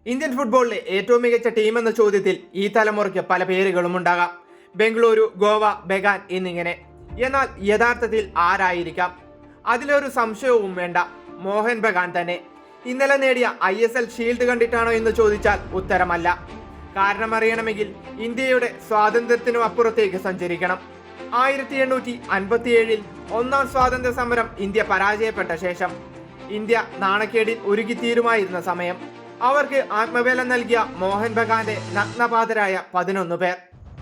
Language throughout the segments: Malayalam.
ഇന്ത്യൻ ഫുട്ബോളിലെ ഏറ്റവും മികച്ച ടീം എന്ന ചോദ്യത്തിൽ ഈ തലമുറയ്ക്ക് പല പേരുകളും ഉണ്ടാകാം. ബംഗളൂരു, ഗോവ, ബെഗാൻ എന്നിങ്ങനെ. എന്നാൽ യഥാർത്ഥത്തിൽ ആരായിരിക്കാം? അതിലൊരു സംശയവും വേണ്ട, മോഹൻ ബഗാൻ തന്നെ. ഇന്നലെ നേടിയ ISL ഷീൽഡ് കണ്ടിട്ടാണോ എന്ന് ചോദിച്ചാൽ ഉത്തരമല്ല. കാരണം അറിയണമെങ്കിൽ ഇന്ത്യയുടെ സ്വാതന്ത്ര്യത്തിനും അപ്പുറത്തേക്ക് സഞ്ചരിക്കണം. 1857 ഒന്നാം സ്വാതന്ത്ര്യ സമരം ഇന്ത്യ പരാജയപ്പെട്ട ശേഷം ഇന്ത്യ നാണക്കേടിൽ ഉരുകിത്തീരുമായിരുന്ന സമയം അവർക്ക് ആത്മബലം നൽകിയ മോഹൻ ബഗാന്റെ നഗ്നപാതരായ 11 പേർ.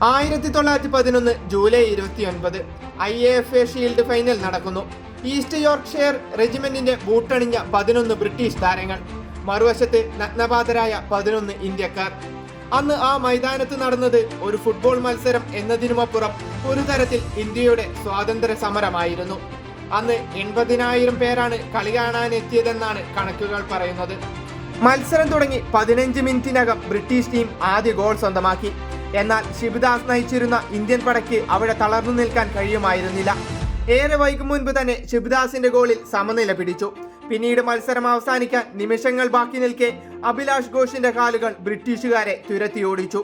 1911 ജൂലൈ 29 IAFA ഷീൽഡ് ഫൈനൽ നടക്കുന്നു. ഈസ്റ്റ് യോർക്ക്ഷയർ റെജിമെന്റിന്റെ ബൂട്ടണിഞ്ഞ 11 ബ്രിട്ടീഷ് താരങ്ങൾ, മറുവശത്ത് നഗ്നപാതരായ 11 ഇന്ത്യക്കാർ. അന്ന് ആ മൈതാനത്ത് നടന്നത് ഒരു ഫുട്ബോൾ മത്സരം എന്നതിനുമപ്പുറം ഒരു തരത്തിൽ ഇന്ത്യയുടെ സ്വാതന്ത്ര്യ സമരമായിരുന്നു. അന്ന് 80,000 പേരാണ് കളി കാണാനെത്തിയതെന്നാണ് കണക്കുകൾ പറയുന്നത്. മത്സരം തുടങ്ങി 15 മിനിറ്റിനകം ബ്രിട്ടീഷ് ടീം ആദ്യ ഗോൾ സ്വന്തമാക്കി. എന്നാൽ ശിവദാസ് നയിച്ചിരുന്ന ഇന്ത്യൻ പടയ്ക്ക് അവിടെ തളർന്നു നിൽക്കാൻ കഴിയുമായിരുന്നില്ല. ഏറെ വൈകും മുൻപ് തന്നെ ശിവദാസിന്റെ ഗോളിൽ സമനില പിടിച്ചു. പിന്നീട് മത്സരം അവസാനിക്കാൻ നിമിഷങ്ങൾ ബാക്കി നിൽക്കെ അഭിലാഷ് ഘോഷിന്റെ കാലുകൾ ബ്രിട്ടീഷുകാരെ തുരത്തിയോടിച്ചു.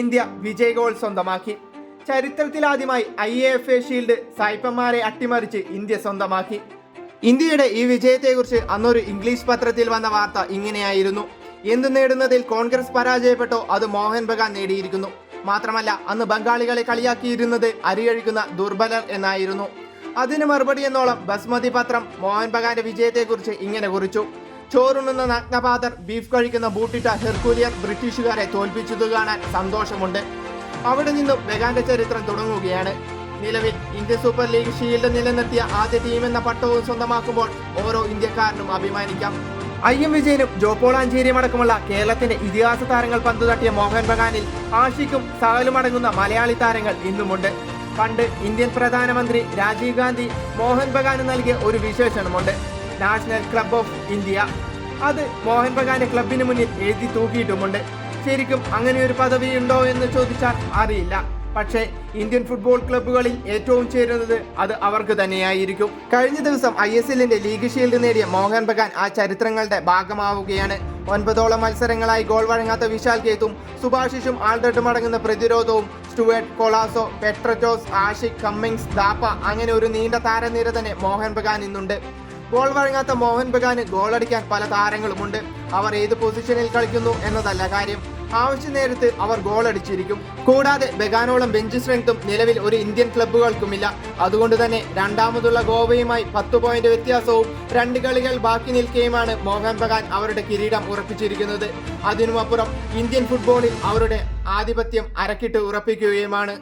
ഇന്ത്യ വിജയ ഗോൾ സ്വന്തമാക്കി. ചരിത്രത്തിലാദ്യമായി IAFA ഷീൽഡ് സായിപ്പന്മാരെ അട്ടിമറിച്ച് ഇന്ത്യ സ്വന്തമാക്കി. ഇന്ത്യയുടെ ഈ വിജയത്തെക്കുറിച്ച് അന്നൊരു ഇംഗ്ലീഷ് പത്രത്തിൽ വന്ന വാർത്ത ഇങ്ങനെയായിരുന്നു: എന്ത് നേടുന്നതിൽ കോൺഗ്രസ് പരാജയപ്പെട്ടോ അത് മോഹൻ ബഗാൻ നേടിയിരിക്കുന്നു. മാത്രമല്ല, അന്ന് ബംഗാളികളെ കളിയാക്കിയിരുന്നത് അരിയഴിക്കുന്ന ദുർബലർ എന്നായിരുന്നു. അതിന് മറുപടി എന്നോളം ബസ്മതി പത്രം മോഹൻ ബഗാന്റെ വിജയത്തെക്കുറിച്ച് ഇങ്ങനെ കുറിച്ചു: ചോറുണ്ണുന്ന നഗ്നപാതർ, ബീഫ് കഴിക്കുന്ന ബൂട്ടിട്ട ഹെർക്കൂലിയർ ബ്രിട്ടീഷുകാരെ തോൽപ്പിച്ചത് കാണാൻ സന്തോഷമുണ്ട്. അവിടെ നിന്നും ബഗാന്റെ ചരിത്രം തുടങ്ങുകയാണ്. നിലവിൽ ഇന്ത്യൻ സൂപ്പർ ലീഗ് ഷീൽഡ് നിലനിർത്തിയ ആദ്യ ടീം എന്ന പട്ടവും സ്വന്തമാക്കുമ്പോൾ ഓരോ ഇന്ത്യക്കാരനും അഭിമാനിക്കാം. IM വിജയനും ജോപോളാഞ്ചേരിയും അടക്കമുള്ള കേരളത്തിന്റെ ഇതിഹാസ താരങ്ങൾ പന്തു തട്ടിയ മോഹൻ ബഗാനിൽ ആഷിഖും സഹലും അടങ്ങുന്ന മലയാളി താരങ്ങൾ ഇന്നുമുണ്ട്. പണ്ട് ഇന്ത്യൻ പ്രധാനമന്ത്രി രാജീവ് ഗാന്ധി മോഹൻ ബഗാന് നൽകിയ ഒരു വിശേഷണമുണ്ട്: നാഷണൽ ക്ലബ് ഓഫ് ഇന്ത്യ. അത് മോഹൻ ബഗാന്റെ ക്ലബിന് മുന്നിൽ എഴുതി തൂക്കിയിട്ടുമുണ്ട്. ശരിക്കും അങ്ങനെയൊരു പദവി ഉണ്ടോ എന്ന് ചോദിച്ചാൽ അറിയില്ല. പക്ഷേ ഇന്ത്യൻ ഫുട്ബോൾ ക്ലബ്ബുകളിൽ ഏറ്റവും ചേരുന്നത് അത് അവർക്ക് തന്നെയായിരിക്കും. കഴിഞ്ഞ ദിവസം ISLന്റെ ലീഗ് ഷീൽഡ് നേടിയ മോഹൻ ബഗാൻ ആ ചരിത്രങ്ങളുടെ ഭാഗമാവുകയാണ്. 9ഓളം മത്സരങ്ങളായി ഗോൾ വഴങ്ങാത്ത വിശാൽ കേത്തും സുഭാഷിഷും ആൾഡട്ടും അടങ്ങുന്ന പ്രതിരോധവും Stewart, Colaco, Petratos, Ashique, Cummings, Thapa അങ്ങനെ ഒരു നീണ്ട താരനിര തന്നെ മോഹൻ ബഗാൻ ഇന്നുണ്ട്. ഗോൾ വഴങ്ങാത്ത മോഹൻ ബഗാന് ഗോളടിക്കാൻ പല താരങ്ങളുമുണ്ട്. അവർ ഏത് പൊസിഷനിൽ കളിക്കുന്നു എന്നതല്ല കാര്യം, ആവശ്യ നേരത്ത് അവർ ഗോൾ അടിച്ചിരിക്കും. കൂടാതെ ബഗാനോളം ബെഞ്ച് സ്ട്രെങ്തും നിലവിൽ ഒരു ഇന്ത്യൻ ക്ലബ്ബുകൾക്കുമില്ല. അതുകൊണ്ട് തന്നെ രണ്ടാമതുള്ള ഗോവയുമായി 10 പോയിന്റ് വ്യത്യാസവും 2 കളികൾ ബാക്കി നിൽക്കെയുമാണ് മോഹൻ ബഗാൻ അവരുടെ കിരീടം ഉറപ്പിച്ചിരിക്കുന്നത്. അതിനുമപ്പുറം ഇന്ത്യൻ ഫുട്ബോളിൽ അവരുടെ ആധിപത്യം അരക്കിട്ട് ഉറപ്പിക്കുകയുമാണ്.